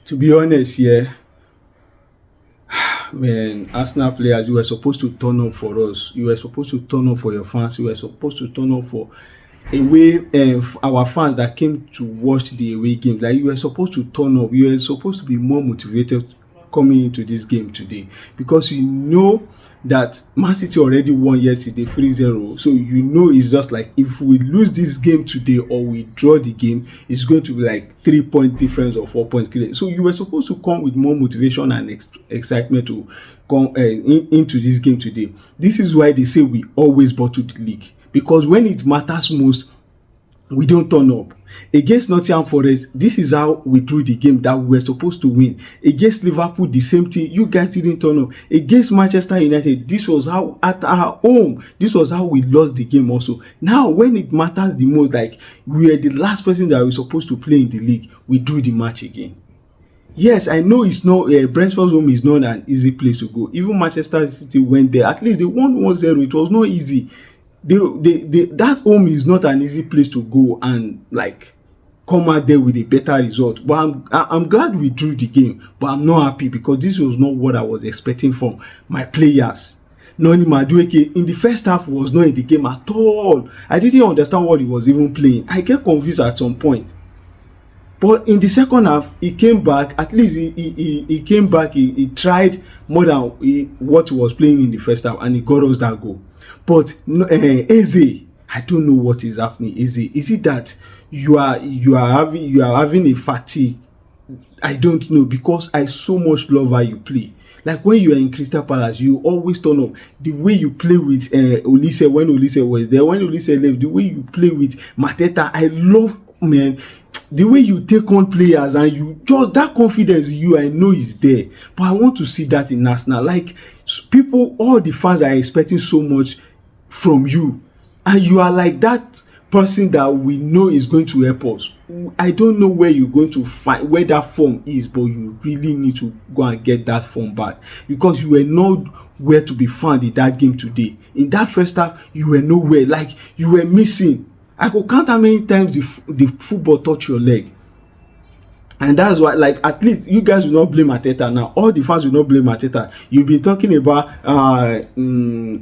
To be honest, yeah, man, Arsenal players, you were supposed to turn up for us. You were supposed to turn up for your fans. You were supposed to turn up for away our fans that came to watch the away games. Like you were supposed to turn up. You were supposed to be more motivated coming into this game today because you know that Man City already won yesterday 3-0. So you know it's just like if we lose this game today or we draw the game, it's going to be like 3 point difference or 4 point clear. So you were supposed to come with more motivation and excitement to come into this game today. This is why they say we always bottle the league, because when it matters most, we don't turn up. Against Nottingham Forest, this is how we drew the game that we were supposed to win. Against Liverpool, the same thing. You guys didn't turn up. Against Manchester United, this was how at our home, this was how we lost the game also. Now, when it matters the most, like we are the last person that we're supposed to play in the league, we drew the match again. Yes, I know it's not Brentford's home is not an easy place to go. Even Manchester City went there. At least they won 1-0. It was not easy. That home is not an easy place to go and like come out there with a better result. But I'm glad we drew the game, but I'm not happy because this was not what I was expecting from my players. Noni Madueke in the first half was not in the game at all. I didn't understand what he was even playing. I get confused at some point. But in the second half, he came back. At least he came back. He tried more than what he was playing in the first half, and he got us that goal. But Eze, I don't know what is happening. Eze, is it that you are having a fatigue? I don't know, because I so much love how you play. Like when you are in Crystal Palace, you always turn up. The way you play with Olise when Olise was there, when Olise left, the way you play with Mateta, I love, man. The way you take on players and you just that confidence I know is there. But I want to see that in Arsenal. Like people, all the fans are expecting so much from you, and you are like that person that we know is going to help us. I don't know where you're going to find where that form is, but you really need to go and get that form back, because you were not where to be found in that game today. In that first half, you were nowhere. Like you were missing. I could count how many times the football touched your leg. And that's why, like, at least you guys will not blame Arteta now. All the fans will not blame Arteta. You've been talking about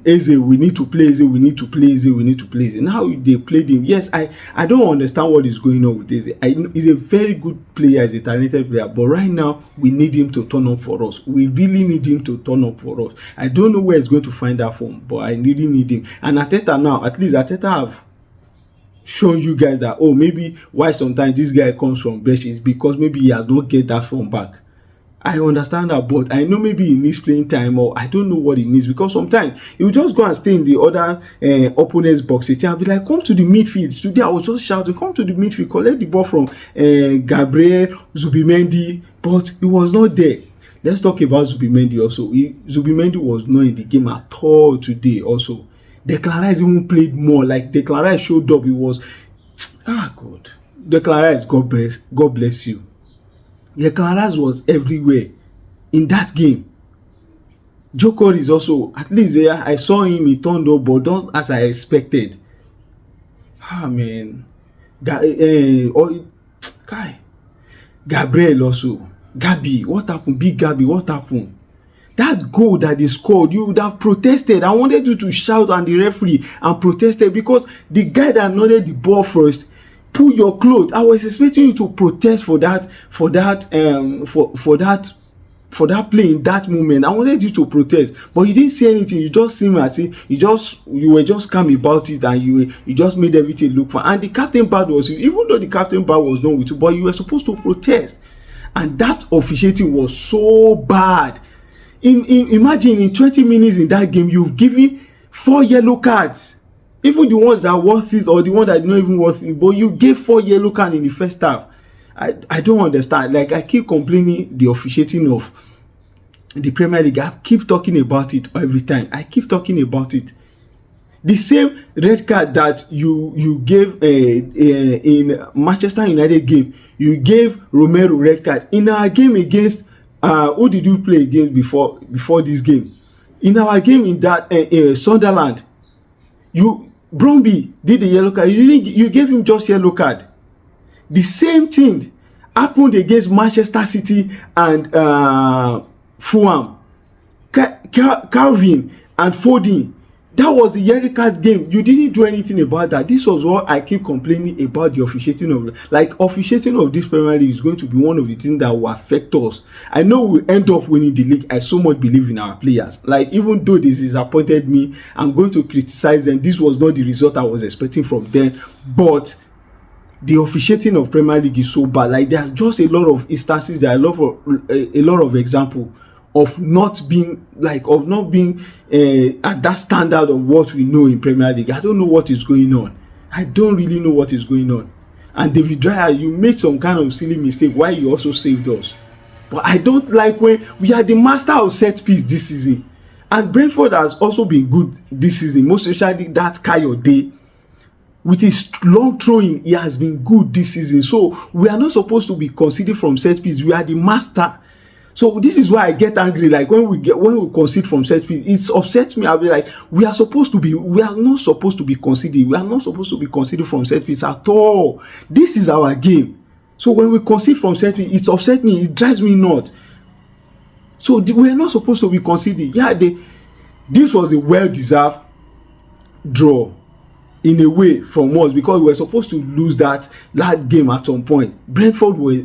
Eze, we need to play Eze, we need to play Eze, we need to play Eze. Now they played him. Yes, I don't understand what is going on with Eze. He's a very good player, he's a talented player. But right now, we need him to turn up for us. We really need him to turn up for us. I don't know where he's going to find that from, but I really need him. And Arteta now, at least Arteta have shown you guys that, oh, maybe why sometimes this guy comes from bench is because maybe he has not get that form back. I understand that, but I know maybe he needs playing time, or I don't know what he needs, because sometimes he will just go and stay in the other opponent's box and be like, come to the midfield. Today I was just shouting, come to the midfield, collect the ball from Gabriel Zubimendi, but he was not there. Let's talk about Zubimendi also. Zubimendi was not in the game at all today also. Declan Rice even played more. Like Declan Rice showed up. It was God. Declan Rice, God bless you. Declan Rice was everywhere in that game. Joko is also, at least I saw him, he turned up, but not as I expected. Man. Gabriel also. Gabi, what happened? Big Gabi, what happened? That goal that they scored, you would have protested. I wanted you to shout at the referee and protested, because the guy that nodded the ball first, pull your clothes. I was expecting you to protest for that play in that moment. I wanted you to protest, but you didn't say anything. You just seemed as if you were just calm about it, and you just made everything look fine. And the captain bad was you, even though the captain bad was not with you, but you were supposed to protest. And that officiating was so bad. Imagine in 20 minutes in that game, you've given 4 yellow cards. Even the ones that are worth it, or the ones that are not even worth it, but you gave 4 yellow cards in the first half. I don't understand. Like, I keep complaining the officiating of the Premier League. I keep talking about it every time. I keep talking about it. The same red card that you gave in Manchester United game, you gave Romero red card. In our game against who did you play against before this game? In our game in that Sunderland, Bromby did the yellow card. You gave him just yellow card. The same thing happened against Manchester City and Fulham. Calvin and Foden, that was the yellow card game. You didn't do anything about that. This was what I keep complaining about, the officiating of this Premier League is going to be one of the things that will affect us. I know we'll end up winning the league. I so much believe in our players. Like, even though this disappointed me, I'm going to criticize them. This was not the result I was expecting from them, but the officiating of Premier League is so bad. Like, there are just a lot of instances, there are a lot of examples of not being at that standard of what we know in Premier League. I don't know what is going on. I don't really know what is going on. And David Raya, you made some kind of silly mistake while you also saved us. But I don't like when we are the master of set piece this season. And Brentford has also been good this season, most especially that Kayode. With his long throwing, he has been good this season. So we are not supposed to be conceding from set piece. We are the master. So this is why I get angry. Like, when we concede from set piece, it upsets me. I'll be like, we are not supposed to be conceding. We are not supposed to be conceding from set piece at all. This is our game. So when we concede from set piece, it upsets me. It drives me nuts. So we are not supposed to be conceding. Yeah, this was a well-deserved draw in a way from us, because we were supposed to lose that game at some point. Brentford were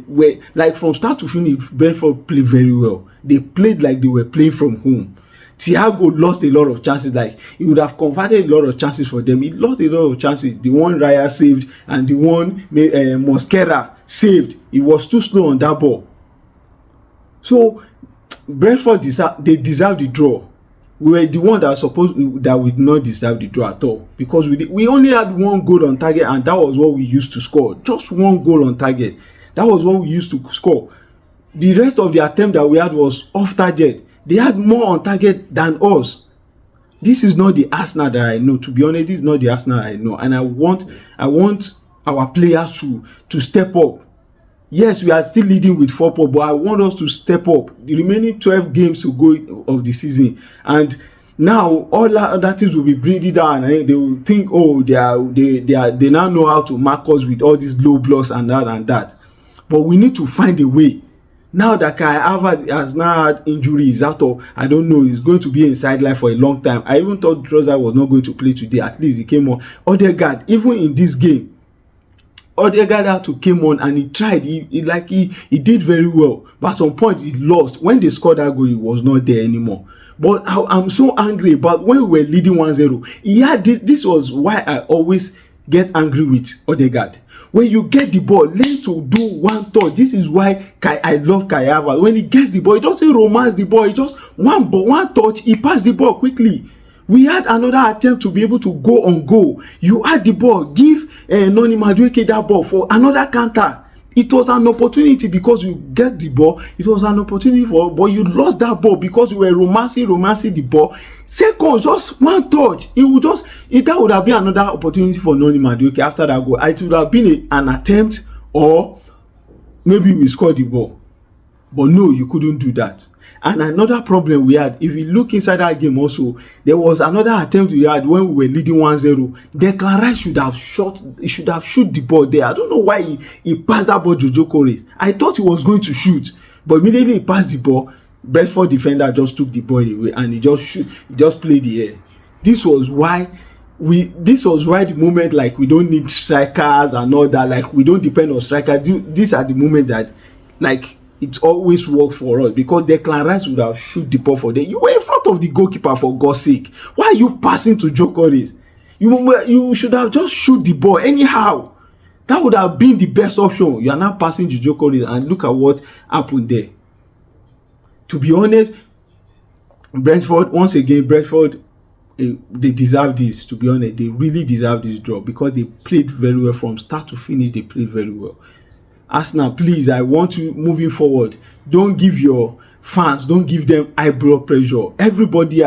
like, from start to finish, Brentford played very well. They played like they were playing from home. Thiago lost a lot of chances. Like, he would have converted a lot of chances for them. He lost a lot of chances. The one Raya saved and the one Mosquera saved, he was too slow on that ball. So Brentford deserve the draw. We were the one that we did not deserve the draw at all, because we only had one goal on target, and that was what we used to score. Just one goal on target. That was what we used to score. The rest of the attempt that we had was off target. They had more on target than us. This is not the Arsenal that I know. To be honest, this is not the Arsenal I know, and I want our players to step up. Yes, we are still leading with 4 points, but I want us to step up. The remaining 12 games to go of the season, and now all other things will be breathing down, and they will think, oh, they now know how to mark us with all these low blocks and that. But we need to find a way. Now that Kai Havertz has now had injuries, I don't know, he's going to be in sideline for a long time. I even thought Trossard was not going to play today. At least he came on. Odegaard, even in this game, Odegaard had to came on and he tried. He did very well, but at some point he lost. When they scored that goal, he was not there anymore. But I'm so angry about when we were leading 1-0. He had this was why I always get angry with Odegaard. When you get the ball, learn to do one touch. This is why I love Kai Havertz. When he gets the ball, he doesn't romance the ball. He just one touch, he passed the ball quickly. We had another attempt to be able to go on goal. You had the ball, give Noni Madueke that ball for another counter. It was an opportunity because you get the ball. It was an opportunity but you lost that ball because you were romancing the ball. Second, just one touch. That would have been another opportunity for Noni Madueke after that goal. It would have been an attempt, or maybe we scored the ball. But no, you couldn't do that. And another problem we had, if you look inside that game also, there was another attempt we had when we were leading 1-0. Declan Rice should have shoot the ball there. I don't know why he passed that ball to Joe Corey. I thought he was going to shoot, but immediately he passed the ball. Brentford defender just took the ball away and he just played the air. This was why the moment, like, we don't need strikers and all that, like, we don't depend on strikers. These are the moments that, like, it always works for us, because Declan Rice would have shoot the ball for them. You were in front of the goalkeeper, for God's sake. Why are you passing to Joe Corey? You should have just shoot the ball anyhow. That would have been the best option. You are now passing to Joe Corey, and look at what happened there. To be honest, Brentford, they deserve this. To be honest, they really deserve this draw, because they played very well from start to finish. They played very well. Arsenal, please, I want you moving forward. Don't give your fans, don't give them high blood pressure. Everybody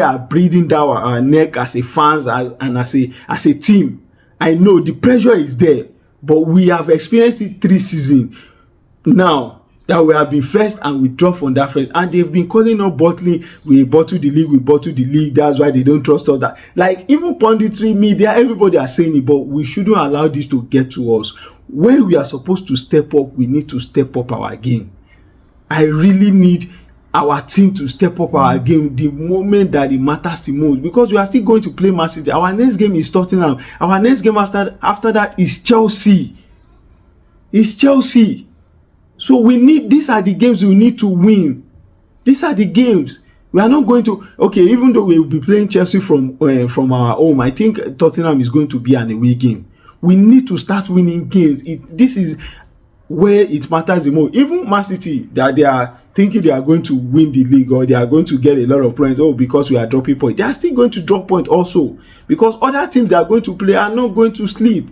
are breathing down our neck as a fans and as a team. I know the pressure is there, but we have experienced it 3 seasons now that we have been first and we drop from that first, and they've been calling us bottling. We bottle the league. That's why they don't trust us. That, like, even punditry, media, everybody are saying it, but we shouldn't allow this to get to us. when we are supposed to step up, we need to step up our game. I really need our team to step up our game the moment that it matters the most, because we are still going to play Man City. Our next game is Tottenham. Our next game after that is Chelsea. It's Chelsea. So these are the games we need to win. These are the games. We are not going to, okay, even though we will be playing Chelsea from our home, I think Tottenham is going to be an away game. We need to start winning games. This is where it matters the most. Even Man City, that they are thinking they are going to win the league, or they are going to get a lot of points, because we are dropping points. They are still going to drop points also, because other teams that are going to play are not going to sleep.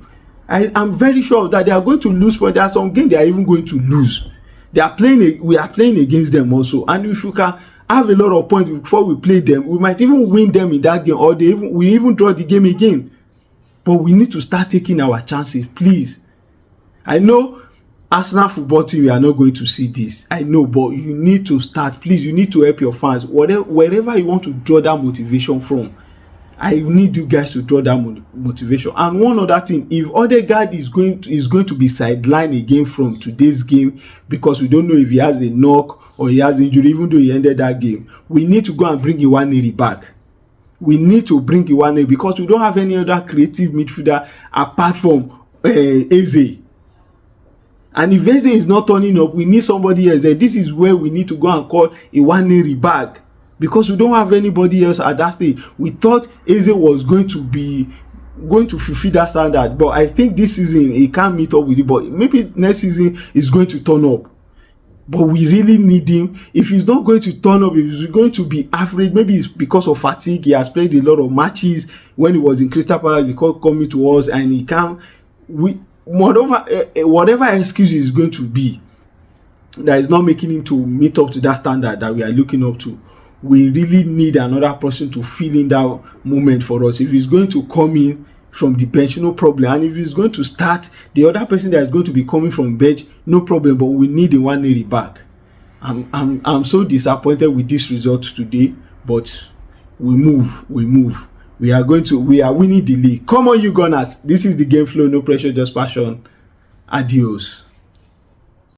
I'm very sure that they are going to lose points. There are some games they are even going to lose. We are playing against them also, and if you can have a lot of points before we play them, we might even win them in that game, or we even draw the game again. But we need to start taking our chances, please. I know Arsenal football team, you are not going to see this. I know, but you need to start. Please, you need to help your fans. Wherever you want to draw that motivation from, I need you guys to draw that motivation. And one other thing, if Odegaard is going to be sidelined again from today's game, because we don't know if he has a knock or he has injury, even though he ended that game, we need to go and bring Iwaneri back. We need to bring Iwaneri, because we don't have any other creative midfielder apart from Eze. And if Eze is not turning up, we need somebody else there. This is where we need to go and call Iwaneri back, because we don't have anybody else at that stage. We thought Eze was going to fulfill that standard, but I think this season he can't meet up with it. But maybe next season he's going to turn up. But we really need him. If he's not going to turn up, if he's going to be average, maybe it's because of fatigue. He has played a lot of matches when he was in Crystal Palace because coming to us, and he can't. Whatever excuse is going to be, that is not making him to meet up to that standard that we are looking up to. We really need another person to fill in that moment for us. If he's going to come in from the bench, no problem. And if he's going to start, the other person that is going to be coming from bench, no problem. But we need the Iwaneri back. I'm so disappointed with this result today, but we move. We are winning the league. Come on, you Gunners. This is the Game Flow. No pressure, just passion. Adios.